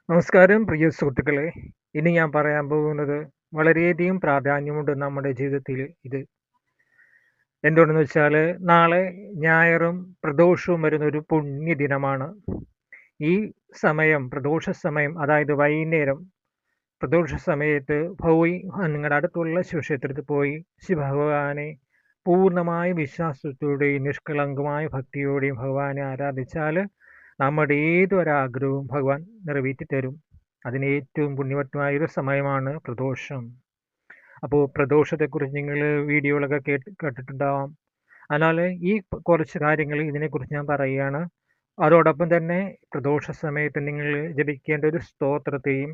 നമസ്കാരം പ്രിയ സുഹൃത്തുക്കളെ. ഇനി ഞാൻ പറയാൻ പോകുന്നത് വളരെയധികം പ്രാധാന്യമുണ്ട് നമ്മുടെ ജീവിതത്തിൽ. ഇത് എന്തുകൊണ്ടെന്ന് വെച്ചാൽ, നാളെ ഞായറും പ്രദോഷവും വരുന്ന ഒരു പുണ്യദിനമാണ്. ഈ സമയം, പ്രദോഷ സമയം, അതായത് വൈകുന്നേരം പ്രദോഷ സമയത്ത് പോയി നിങ്ങളുടെ അടുത്തുള്ള ശിവക്ഷേത്രത്തിൽ പോയി ശിവഭഗവാനെ പൂർണ്ണമായ വിശ്വാസത്തോടെയും നിഷ്കളങ്കമായ ഭക്തിയോടെയും ഭഗവാനെ ആരാധിച്ചാൽ നമ്മുടെ ഏതൊരാഗ്രഹവും ഭഗവാൻ നിറവേറ്റി തരും. അതിന് ഏറ്റവും പുണ്യവത്തായൊരു സമയമാണ് പ്രദോഷം. അപ്പോൾ പ്രദോഷത്തെക്കുറിച്ച് നിങ്ങൾ വീഡിയോകളൊക്കെ കേട്ടിട്ടുണ്ടാവാം. എന്നാൽ ഈ കുറച്ച് കാര്യങ്ങൾ ഇതിനെക്കുറിച്ച് ഞാൻ പറയുകയാണ്. അതോടൊപ്പം തന്നെ പ്രദോഷ സമയത്ത് നിങ്ങൾ ജപിക്കേണ്ട ഒരു സ്തോത്രത്തെയും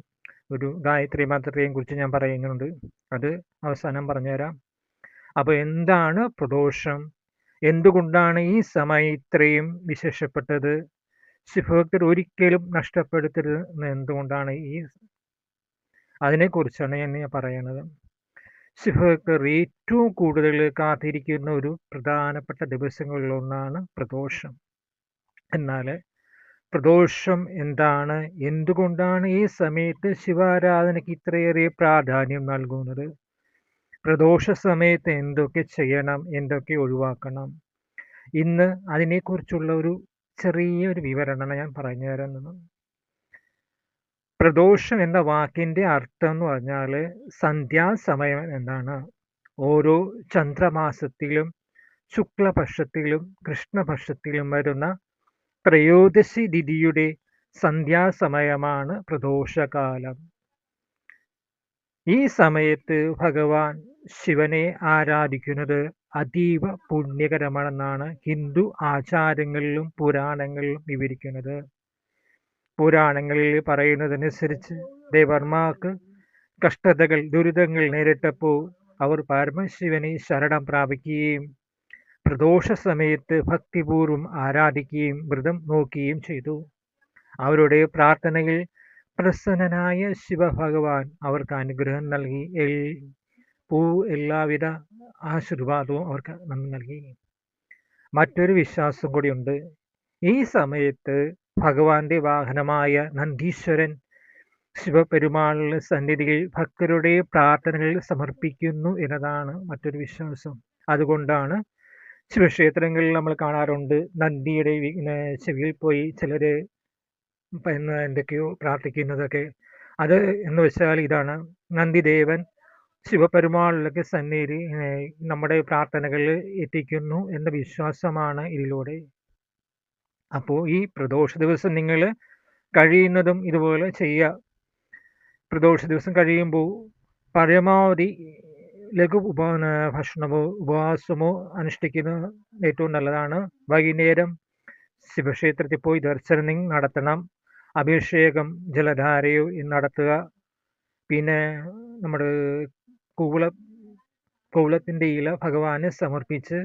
ഒരു ഗായത്രി മന്ത്രത്തെയും കുറിച്ച് ഞാൻ പറയുന്നുണ്ട്. അത് അവസാനം പറഞ്ഞുതരാം. അപ്പോൾ എന്താണ് പ്രദോഷം, എന്തുകൊണ്ടാണ് ഈ സമയം ഇത്രയും വിശേഷപ്പെട്ടത്, ശിവഭക്തർ ഒരിക്കലും നഷ്ടപ്പെടുത്തരുത് എന്തുകൊണ്ടാണ് അതിനെക്കുറിച്ചാണ് ഞാൻ പറയുന്നത്. ശിവഭക്തർ ഏറ്റവും കൂടുതൽ കാത്തിരിക്കുന്ന ഒരു പ്രധാനപ്പെട്ട ദിവസങ്ങളിലൊന്നാണ് പ്രദോഷം. എന്നാൽ പ്രദോഷം എന്താണ്, എന്തുകൊണ്ടാണ് ഈ സമയത്ത് ശിവാരാധനയ്ക്ക് ഇത്രയേറെ പ്രാധാന്യം നൽകുന്നത്, പ്രദോഷ സമയത്ത് എന്തൊക്കെ ചെയ്യണം, എന്തൊക്കെ ഒഴിവാക്കണം, ഇന്ന് അതിനെക്കുറിച്ചുള്ള ഒരു ചെറിയൊരു വിവരണമാണ് ഞാൻ പറഞ്ഞു തരുന്നത്. പ്രദോഷം എന്ന വാക്കിൻ്റെ അർത്ഥം എന്ന് പറഞ്ഞാൽ സന്ധ്യാസമയം എന്നാണ്. ഓരോ ചന്ദ്രമാസത്തിലും ശുക്ലപക്ഷത്തിലും കൃഷ്ണപക്ഷത്തിലും വരുന്ന ത്രയോദശി തിഥിയുടെ സന്ധ്യാസമയമാണ് പ്രദോഷകാലം. ഈ സമയത്ത് ഭഗവാൻ ശിവനെ ആരാധിക്കുന്നത് അതീവ പുണ്യകരമാണെന്നാണ് ഹിന്ദു ആചാരങ്ങളിലും പുരാണങ്ങളിലും വിവരിക്കുന്നത്. പുരാണങ്ങളിൽ പറയുന്നതനുസരിച്ച് ദേവർമാർക്ക് കഷ്ടതകൾ, ദുരിതങ്ങൾ നേരിട്ടപ്പോൾ അവർ പരമശിവനെ ശരണം പ്രാപിക്കുകയും പ്രദോഷ സമയത്ത് ഭക്തിപൂർവ്വം ആരാധിക്കുകയും വ്രതം നോക്കുകയും ചെയ്തു. അവരുടെ പ്രാർത്ഥനയിൽ പ്രസന്നനായ ശിവഭഗവാൻ അവർക്ക് അനുഗ്രഹം നൽകി, എല്ലാവിധ ആശീർവാദവും അവർക്ക് നൽകി. മറ്റൊരു വിശ്വാസം കൂടിയുണ്ട്. ഈ സമയത്ത് ഭഗവാന്റെ വാഹനമായ നന്ദീശ്വരൻ ശിവപെരുമാളുടെ സന്നിധിയിൽ ഭക്തരുടെ പ്രാർത്ഥനകൾ സമർപ്പിക്കുന്നു എന്നതാണ് മറ്റൊരു വിശ്വാസം. അതുകൊണ്ടാണ് ശിവക്ഷേത്രങ്ങളിൽ നമ്മൾ കാണാറുണ്ട്, നന്ദിയുടെ ചെവിയിൽ പോയി ചിലർ എന്തൊക്കെയോ പ്രാർത്ഥിക്കുന്നതൊക്കെ. അത് എന്ന് വെച്ചാൽ ഇതാണ്, നന്ദിദേവൻ ശിവപെരുമാളിലൊക്കെ സന്നിധി നമ്മുടെ പ്രാർത്ഥനകൾ എത്തിക്കുന്നു എന്ന വിശ്വാസമാണ് ഇതിലൂടെ. അപ്പോൾ ഈ പ്രദോഷ ദിവസം നിങ്ങൾ കഴിയുന്നതും ഇതുപോലെ ചെയ്യുക. പ്രദോഷ ദിവസം കഴിയുമ്പോൾ പരമാവധി ലഘു ഭക്ഷണമോ ഉപവാസമോ അനുഷ്ഠിക്കുന്നത് ഏറ്റവും നല്ലതാണ്. വൈകുന്നേരം ശിവക്ഷേത്രത്തിൽ പോയി ദർശനം നടത്തണം. അഭിഷേകം ജലധാരയോ നടത്തുക. പിന്നെ നമ്മുടെ കൂവളത്തിൻ്റെ ഇല ഭഗവാന് സമർപ്പിച്ച്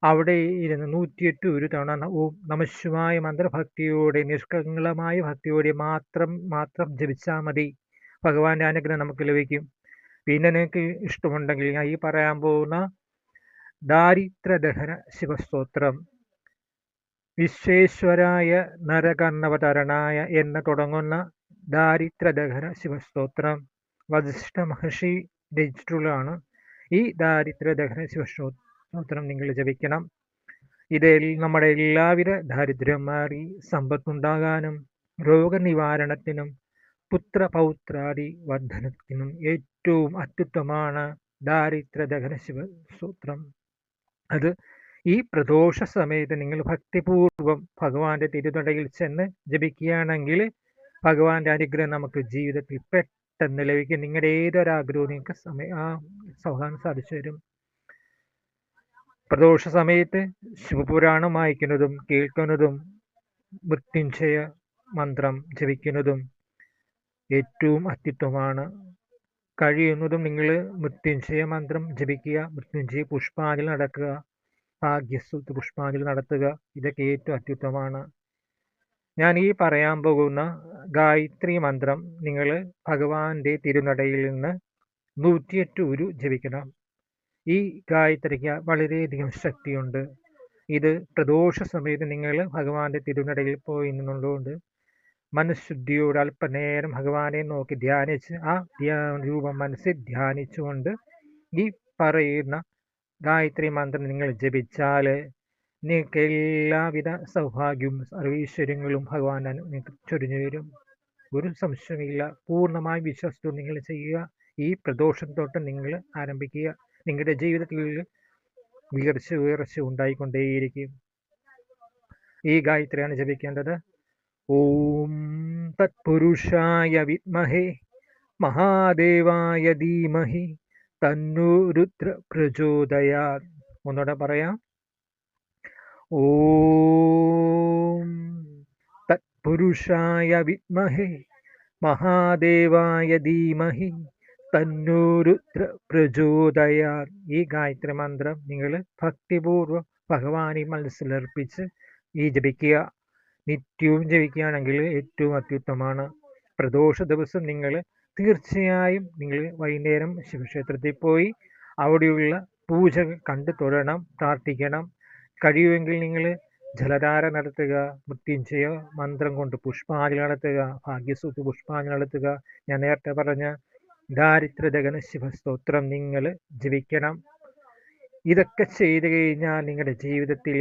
അവിടെ ഇരുന്ന് 108 ഒരു തവണ ഓം നമഃശിവായ മന്ത്രഭക്തിയോടെ നിഷ്കളങ്കമായ ഭക്തിയോടെ മാത്രം ജപിച്ചാൽ മതി. ഭഗവാന്റെ അനുഗ്രഹം നമുക്ക് ലഭിക്കും. പിന്നെ നിങ്ങൾക്ക് ഇഷ്ടമുണ്ടെങ്കിൽ ഞാൻ ഈ പറയാൻ പോകുന്ന ദാരിദ്ര്യദഹന ശിവസ്തോത്രം, വിശ്വേശ്വരായ നരകർണവതരണായ എന്ന് തുടങ്ങുന്ന ദാരിദ്ര്യദഹന ശിവസ്തോത്രം വസിഷ്ഠ മഹർഷി രചിച്ചിട്ടുള്ളതാണ്. ഈ ദാരിദ്ര്യദഹന ശിവസ്തോത്രം നിങ്ങൾ ജപിക്കണം. ഇതിൽ നമ്മുടെ എല്ലാവിധ ദാരിദ്ര്യം മാറി സമ്പത്തുണ്ടാകാനും രോഗനിവാരണത്തിനും പുത്രപൗത്രാദി വർദ്ധനത്തിനും ഏറ്റവും അത്യുത്തമമാണ് ദാരിദ്ര്യദഹന ശിവസ്തോത്രം. അത് ഈ പ്രദോഷ സമയത്ത് നിങ്ങൾ ഭക്തിപൂർവം ഭഗവാന്റെ തിരുനടയിൽ ചെന്ന് ജപിക്കുകയാണെങ്കിൽ ഭഗവാന്റെ അനുഗ്രഹം നമുക്ക് ജീവിതത്തിൽ പെട്ടെന്ന് ലഭിക്കും. നിങ്ങളുടെ ഏതൊരാഗ്രഹവും നിങ്ങൾക്ക് സൗഹാർദ്ദം സാധിച്ചു തരും. പ്രദോഷ സമയത്ത് ശിവപുരാണം വായിക്കുന്നതും കേൾക്കുന്നതും മൃത്യുഞ്ജയ മന്ത്രം ജപിക്കുന്നതും ഏറ്റവും അത്യുത്തമമാണ്. കഴിയുന്നതും നിങ്ങൾ മൃത്യുഞ്ജയ മന്ത്രം ജപിക്കുക, മൃത്യുഞ്ജയ പുഷ്പാഞ്ജലി നടക്കുക, ഭാഗ്യസൂത്ര പുഷ്പാഞ്ജലി നടത്തുക. ഇതൊക്കെ ഏറ്റവും അത്യുത്തമമാണ്. ഞാൻ ഈ പറയാൻ പോകുന്ന ഗായത്രി മന്ത്രം നിങ്ങൾ ഭഗവാന്റെ തിരുനടയിൽ നിന്ന് 108 ഉരു ജപിക്കണം. ഈ ഗായത്രിക്ക് വളരെയധികം ശക്തിയുണ്ട്. ഇത് പ്രദോഷ സമയത്ത് നിങ്ങൾ ഭഗവാന്റെ തിരുനടയിൽ പോയി നിന്നുകൊണ്ട് മനഃശുദ്ധിയോട് അല്പനേരം ഭഗവാനെ നോക്കി ധ്യാനിച്ച് ആ രൂപം മനസ്സിൽ ധ്യാനിച്ചുകൊണ്ട് ഈ പറയുന്ന ഗായത്രി മന്ത്രം നിങ്ങൾ ജപിച്ചാൽ നിങ്ങൾക്ക് എല്ലാവിധ സൗഭാഗ്യവും സർവീശ്വര്യങ്ങളും ഭഗവാൻ നിങ്ങൾക്ക് ചൊരിഞ്ഞു വരും. ഒരു സംശയമില്ല. പൂർണ്ണമായ വിശ്വാസത്തോടെ നിങ്ങൾ ചെയ്യുക. ഈ പ്രദോഷം തൊട്ട് നിങ്ങൾ ആരംഭിക്കുക. നിങ്ങളുടെ ജീവിതത്തിൽ ഉയർച്ച ഉണ്ടായിക്കൊണ്ടേയിരിക്കും. ഈ ഗായത്രിയാണ് ജപിക്കേണ്ടത്. ഓം തത്പുരുഷായ വിദ്മഹേ മഹാദേവായ ധീമഹി തന്നോ രുദ്ര പ്രചോദയാത്. ഒന്നുകൂടെ പറയാം. ഓം തത്പുരുഷായ വിദ്മഹേ മഹാദേവായ ധീമഹി തന്നോ രുദ്ര പ്രചോദയാത്. ഈ ഗായത്രി മന്ത്രം നിങ്ങൾ ഭക്തിപൂർവ്വം ഭഗവാനെ മനസ്സിലർപ്പിച്ച് ഈ ജപിക്കുക. നിത്യവും ജപിക്കുകയാണെങ്കിൽ ഏറ്റവും അത്യുത്തമമാണ്. പ്രദോഷ ദിവസം നിങ്ങൾ തീർച്ചയായും നിങ്ങൾ വൈകുന്നേരം ശിവക്ഷേത്രത്തിൽ പോയി അവിടെയുള്ള പൂജ കണ്ടു തൊഴണം, പ്രാർത്ഥിക്കണം. കഴിയുമെങ്കിൽ നിങ്ങൾ ജലധാര നടത്തുക, മൃത്യുഞ്ജയ മന്ത്രം കൊണ്ട് പുഷ്പാഞ്ജലി നടത്തുക, ഭാഗ്യസൂത്ര പുഷ്പാഞ്ജലി നടത്തുക. ഞാൻ നേരത്തെ പറഞ്ഞ ദാരിദ്ര്യദഹന ശിവസ്തോത്രം നിങ്ങൾ ജപിക്കണം. ഇതൊക്കെ ചെയ്തു കഴിഞ്ഞാൽ നിങ്ങളുടെ ജീവിതത്തിൽ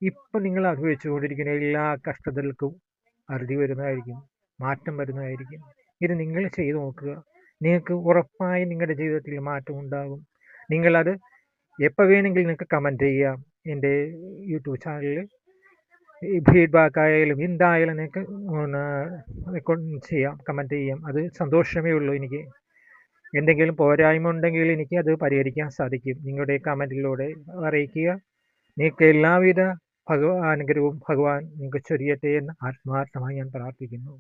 ഇപ്പം നിങ്ങൾ അനുഭവിച്ചുകൊണ്ടിരിക്കുന്ന എല്ലാ കഷ്ടതകൾക്കും അറുതി വരുന്നതായിരിക്കും, മാറ്റം വരുന്നതായിരിക്കും. ഇത് നിങ്ങൾ ചെയ്തു നോക്കുക. നിങ്ങൾക്ക് ഉറപ്പായും നിങ്ങളുടെ ജീവിതത്തിൽ മാറ്റം ഉണ്ടാകും. നിങ്ങളത് എപ്പോൾ വേണമെങ്കിലും നിങ്ങൾക്ക് കമൻറ്റ് ചെയ്യാം. എൻ്റെ യൂട്യൂബ് ചാനലിൽ ഫീഡ്ബാക്ക് ആയാലും എന്തായാലും നിങ്ങൾക്ക് ചെയ്യാം, കമൻറ്റ് ചെയ്യാം. അത് സന്തോഷമേ ഉള്ളൂ. എനിക്ക് എന്തെങ്കിലും പോരായ്മ ഉണ്ടെങ്കിൽ എനിക്ക് അത് പരിഹരിക്കാൻ സാധിക്കും. നിങ്ങളുടെ കമൻറ്റിലൂടെ അറിയിക്കുക. നിങ്ങൾക്ക് എല്ലാവിധ അനുഗ്രഹവും ഭഗവാൻ നിങ്ങൾക്ക് ചൊരിയട്ടെ എന്ന് ആത്മാർത്ഥമായി ഞാൻ പ്രാർത്ഥിക്കുന്നു.